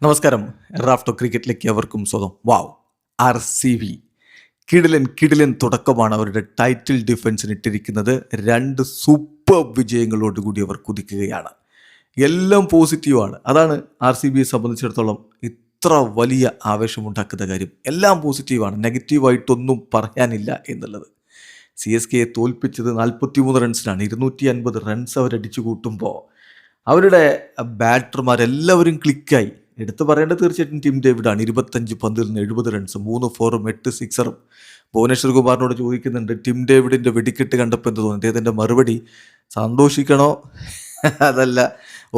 നമസ്കാരം. റാഫ്റ്റോ ക്രിക്കറ്റിലേക്ക് അവർക്കും സ്വന്തം. വാവ്, RCB കിടിലൻ തുടക്കമാണ് അവരുടെ ടൈറ്റിൽ ഡിഫൻസിന് ഇട്ടിരിക്കുന്നത്. 2 സൂപ്പർ വിജയങ്ങളോടുകൂടി അവർ കുതിക്കുകയാണ്. എല്ലാം പോസിറ്റീവാണ്. അതാണ് RCBയെ സംബന്ധിച്ചിടത്തോളം ഇത്ര വലിയ ആവേശമുണ്ടാക്കുന്ന കാര്യം. എല്ലാം പോസിറ്റീവാണ്, നെഗറ്റീവായിട്ടൊന്നും പറയാനില്ല എന്നുള്ളത്. CSKയെ തോൽപ്പിച്ചത് 43 റൺസിനാണ്. 250 റൺസ് അവരടിച്ചു കൂട്ടുമ്പോൾ അവരുടെ ബാറ്റർമാരെല്ലാവരും ക്ലിക്കായി. എടുത്തു പറയേണ്ടത് തീർച്ചയായിട്ടും ടിം ഡേവിഡാണ്. 25 പന്തിൽ നിന്ന് 70 റൺസ്, 3 ഫോറും 8 സിക്സറും. ഭുവനേശ്വർ കുമാറിനോട് ചോദിക്കുന്നുണ്ട്, ടിം ഡേവിഡിൻ്റെ വെടിക്കെട്ട് കണ്ടപ്പോൾ എന്ത് തോന്നി? അദ്ദേഹത്തിൻ്റെ മറുപടി, സന്തോഷിക്കണോ അതല്ല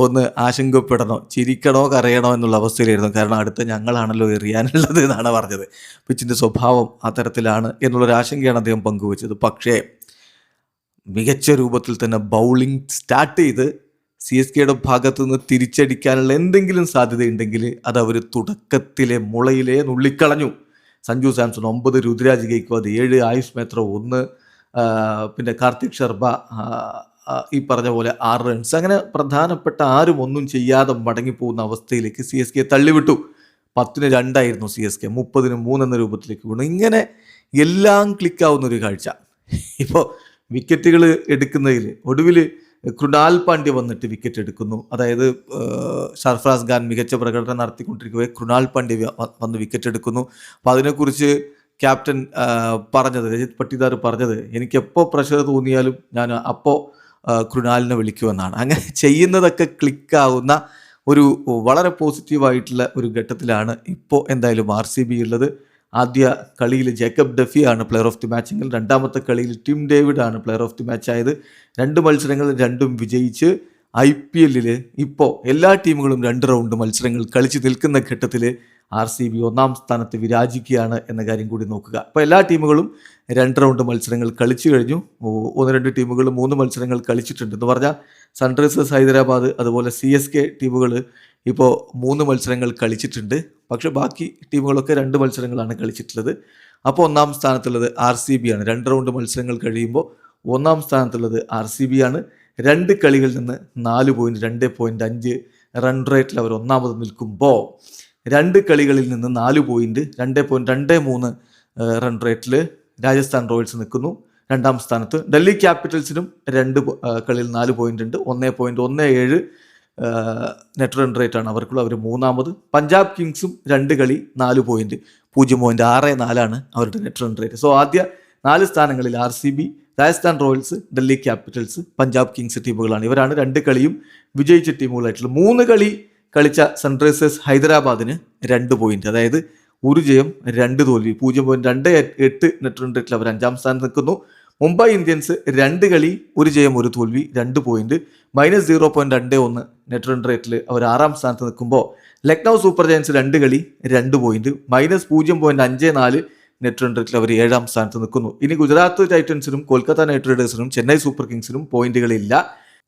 ഒന്ന് ആശങ്കപ്പെടണോ, ചിരിക്കണോ കരയണോ എന്നുള്ള അവസ്ഥയിലായിരുന്നു. കാരണം അടുത്ത ഞങ്ങളാണല്ലോ എറിയാനുള്ളത് എന്നാണ് പറഞ്ഞത്. പിച്ചിൻ്റെ സ്വഭാവം അത്തരത്തിലാണ് എന്നുള്ളൊരു ആശങ്കയാണ് അദ്ദേഹം പങ്കുവച്ചത്. പക്ഷേ മികച്ച രൂപത്തിൽ തന്നെ ബൗളിംഗ് സ്റ്റാർട്ട് ചെയ്ത് CSKയുടെ ഭാഗത്തു നിന്ന് തിരിച്ചടിക്കാനുള്ള എന്തെങ്കിലും സാധ്യതയുണ്ടെങ്കിൽ അത് അവർ തുടക്കത്തിലെ മുളയിലേ നുള്ളിക്കളഞ്ഞു. സഞ്ജു സാംസൺ 9, രുദ്രാജ് ഗെയ്ക്വാദ് 7, ആയുഷ് മേത്ര 1, പിന്നെ കാർത്തിക് ശർമ്മ ഈ പറഞ്ഞ പോലെ 6 റൺസ്. അങ്ങനെ പ്രധാനപ്പെട്ട ആരും ഒന്നും ചെയ്യാതെ മടങ്ങിപ്പോകുന്ന അവസ്ഥയിലേക്ക് CSK തള്ളിവിട്ടു. 10-2 ആയിരുന്നു CSK, 30-3 എന്ന രൂപത്തിലേക്ക് വീണു. ഇങ്ങനെ എല്ലാം ക്ലിക്കാവുന്നൊരു കാഴ്ച. ഇപ്പോൾ വിക്കറ്റുകൾ എടുക്കുന്നതിൽ ഒടുവിൽ കൃണാൽ പാണ്ഡ്യ വന്നിട്ട് വിക്കറ്റ് എടുക്കുന്നു. അതായത് സർഫറാസ് ഖാൻ മികച്ച പ്രകടനം നടത്തിക്കൊണ്ടിരിക്കവേ കൃണാൽ പാണ്ഡ്യ വന്ന് വിക്കറ്റ് എടുക്കുന്നു. അപ്പോൾ അതിനെക്കുറിച്ച് ക്യാപ്റ്റൻ പറഞ്ഞത്, രജിത് പട്ടിദാർ പറഞ്ഞത്, എനിക്കെപ്പോൾ പ്രഷർ തോന്നിയാലും ഞാൻ അപ്പോൾ കൃണാലിനെ വിളിക്കുമെന്നാണ്. അങ്ങനെ ചെയ്യുന്നതൊക്കെ ക്ലിക്കാവുന്ന ഒരു വളരെ പോസിറ്റീവായിട്ടുള്ള ഒരു ഘട്ടത്തിലാണ് ഇപ്പോൾ എന്തായാലും RCB ഉള്ളത്. ആദ്യ കളിയിൽ ജേക്കബ് ഡഫിയാണ് പ്ലെയർ ഓഫ് ദി മാച്ചെങ്കിൽ രണ്ടാമത്തെ കളിയിൽ ടിം ഡേവിഡാണ് പ്ലെയർ ഓഫ് ദി മാച്ച് ആയത്. 2 മത്സരങ്ങൾ 2ഉം വിജയിച്ച് IPL ഇപ്പോൾ എല്ലാ ടീമുകളും 2 റൗണ്ട് മത്സരങ്ങൾ കളിച്ച് നിൽക്കുന്ന ഘട്ടത്തിൽ RCB 1-ാം സ്ഥാനത്ത് വിരാജിക്കുകയാണ് എന്ന കാര്യം കൂടി നോക്കുക. അപ്പോൾ എല്ലാ ടീമുകളും 2 റൗണ്ട് മത്സരങ്ങൾ കളിച്ചു കഴിഞ്ഞു. 1-2 ടീമുകൾ 3 മത്സരങ്ങൾ കളിച്ചിട്ടുണ്ട്. എന്ന് പറഞ്ഞാൽ സൺറൈസേഴ്സ് ഹൈദരാബാദ് അതുപോലെ CSK ടീമുകൾ ഇപ്പോൾ 3 മത്സരങ്ങൾ കളിച്ചിട്ടുണ്ട്. പക്ഷേ ബാക്കി ടീമുകളൊക്കെ 2 മത്സരങ്ങളാണ് കളിച്ചിട്ടുള്ളത്. അപ്പോൾ 1-ാം സ്ഥാനത്തുള്ളത് RCB ആണ്. 2 റൗണ്ട് മത്സരങ്ങൾ കഴിയുമ്പോൾ 1-ാം സ്ഥാനത്തുള്ളത് RCB ആണ്. 2 കളികളിൽ നിന്ന് 4 പോയിൻറ്റ്, 2.5 റൺ റേറ്റിൽ അവർ 1-ാമത് നിൽക്കുമ്പോൾ 2 കളികളിൽ നിന്ന് 4 പോയിൻറ്റ്, 2.23 റൺ റേറ്റിൽ രാജസ്ഥാൻ റോയൽസ് നിൽക്കുന്നു 2-ാം സ്ഥാനത്ത്. ഡൽഹി ക്യാപിറ്റൽസിനും 2 കളിയിൽ 4 പോയിൻ്റ് ഉണ്ട്. 1.17 നെറ്റ് റൺ റേറ്റ് ആണ് അവർക്കുള്ള. അവർ 3-ാമത്. പഞ്ചാബ് കിങ്സും 2 കളി 4 പോയിൻറ്റ്, 0.64 അവരുടെ നെറ്റ് റൺ റേറ്റ്. സോ ആദ്യ 4 സ്ഥാനങ്ങളിൽ RCB, Rajasthan Royals, Delhi Capitals, Punjab Kings ടീമുകളാണ്. ഇവരാണ് 2 കളിയും വിജയിച്ച ടീമുകളായിട്ടുള്ളത്. 3 കളി കളിച്ച സൺറൈസേഴ്സ് ഹൈദരാബാദിന് 2 പോയിൻറ്റ്, അതായത് 1 ജയം 2 തോൽവി, 0.28 നെറ്റ് റൺ റേറ്റിൽ അവർ 5-ാം സ്ഥാനത്ത് നിൽക്കുന്നു. മുംബൈ ഇന്ത്യൻസ് 2 കളി 1 ജയം 1 തോൽവി, 2 പോയിൻറ്റ്, -0.21 നെറ്റ് റൺ റേറ്റിൽ അവർ 6-ാം സ്ഥാനത്ത് നിൽക്കുമ്പോൾ ലക്നൗ സൂപ്പർ ജയൻസ് 2 കളി 2 പോയിൻറ്റ്, -0.54 നെറ്റ് റൺ റേറ്റിൽ അവർ 7-ാം സ്ഥാനത്ത് നിൽക്കുന്നു. ഇനി ഗുജറാത്ത് ടൈറ്റൻസിനും കൊൽക്കത്ത നൈറ്റ് റൈഡേഴ്സിനും ചെന്നൈ സൂപ്പർ കിങ്സിനും പോയിന്റുകളില്ല.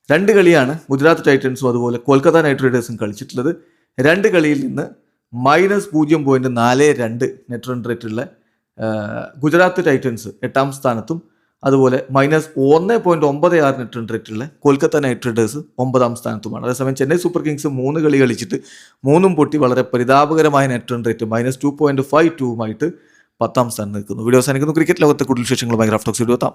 2 കളിയാണ് ഗുജറാത്ത് ടൈറ്റൻസും അതുപോലെ കൊൽക്കത്ത നൈറ്റ് റൈഡേഴ്സും കളിച്ചിട്ടുള്ളത്. 2 കളിയിൽ നിന്ന് -0.42 നെറ്റ് റൺ റേറ്റുള്ള ഗുജറാത്ത് ടൈറ്റൻസ് 8-ാം സ്ഥാനത്തും അതുപോലെ -1.96 നെറ്റ് റൺ റേറ്റുള്ള കൊൽക്കത്ത നൈറ്റ് റൈഡേഴ്സ് 9-ാം സ്ഥാനത്തുമാണ്. അതേസമയം ചെന്നൈ സൂപ്പർ കിങ്സ് 3 കളി കളിച്ചിട്ട് 3ഉം പൊട്ടി വളരെ പരിതാപകരമായ നെറ്റ് റൺ റേറ്റ് -2.52 10-ാം സ്ഥാനം നിൽക്കുന്നു. വീഡിയോ അവസാനിക്കുന്നു. ക്രിക്കറ്റ് ലോകത്തെ കൂടുതൽ വിശേഷങ്ങളുമായി റാഫ്റ്റോക്സ് വീഡിയോ എത്താം.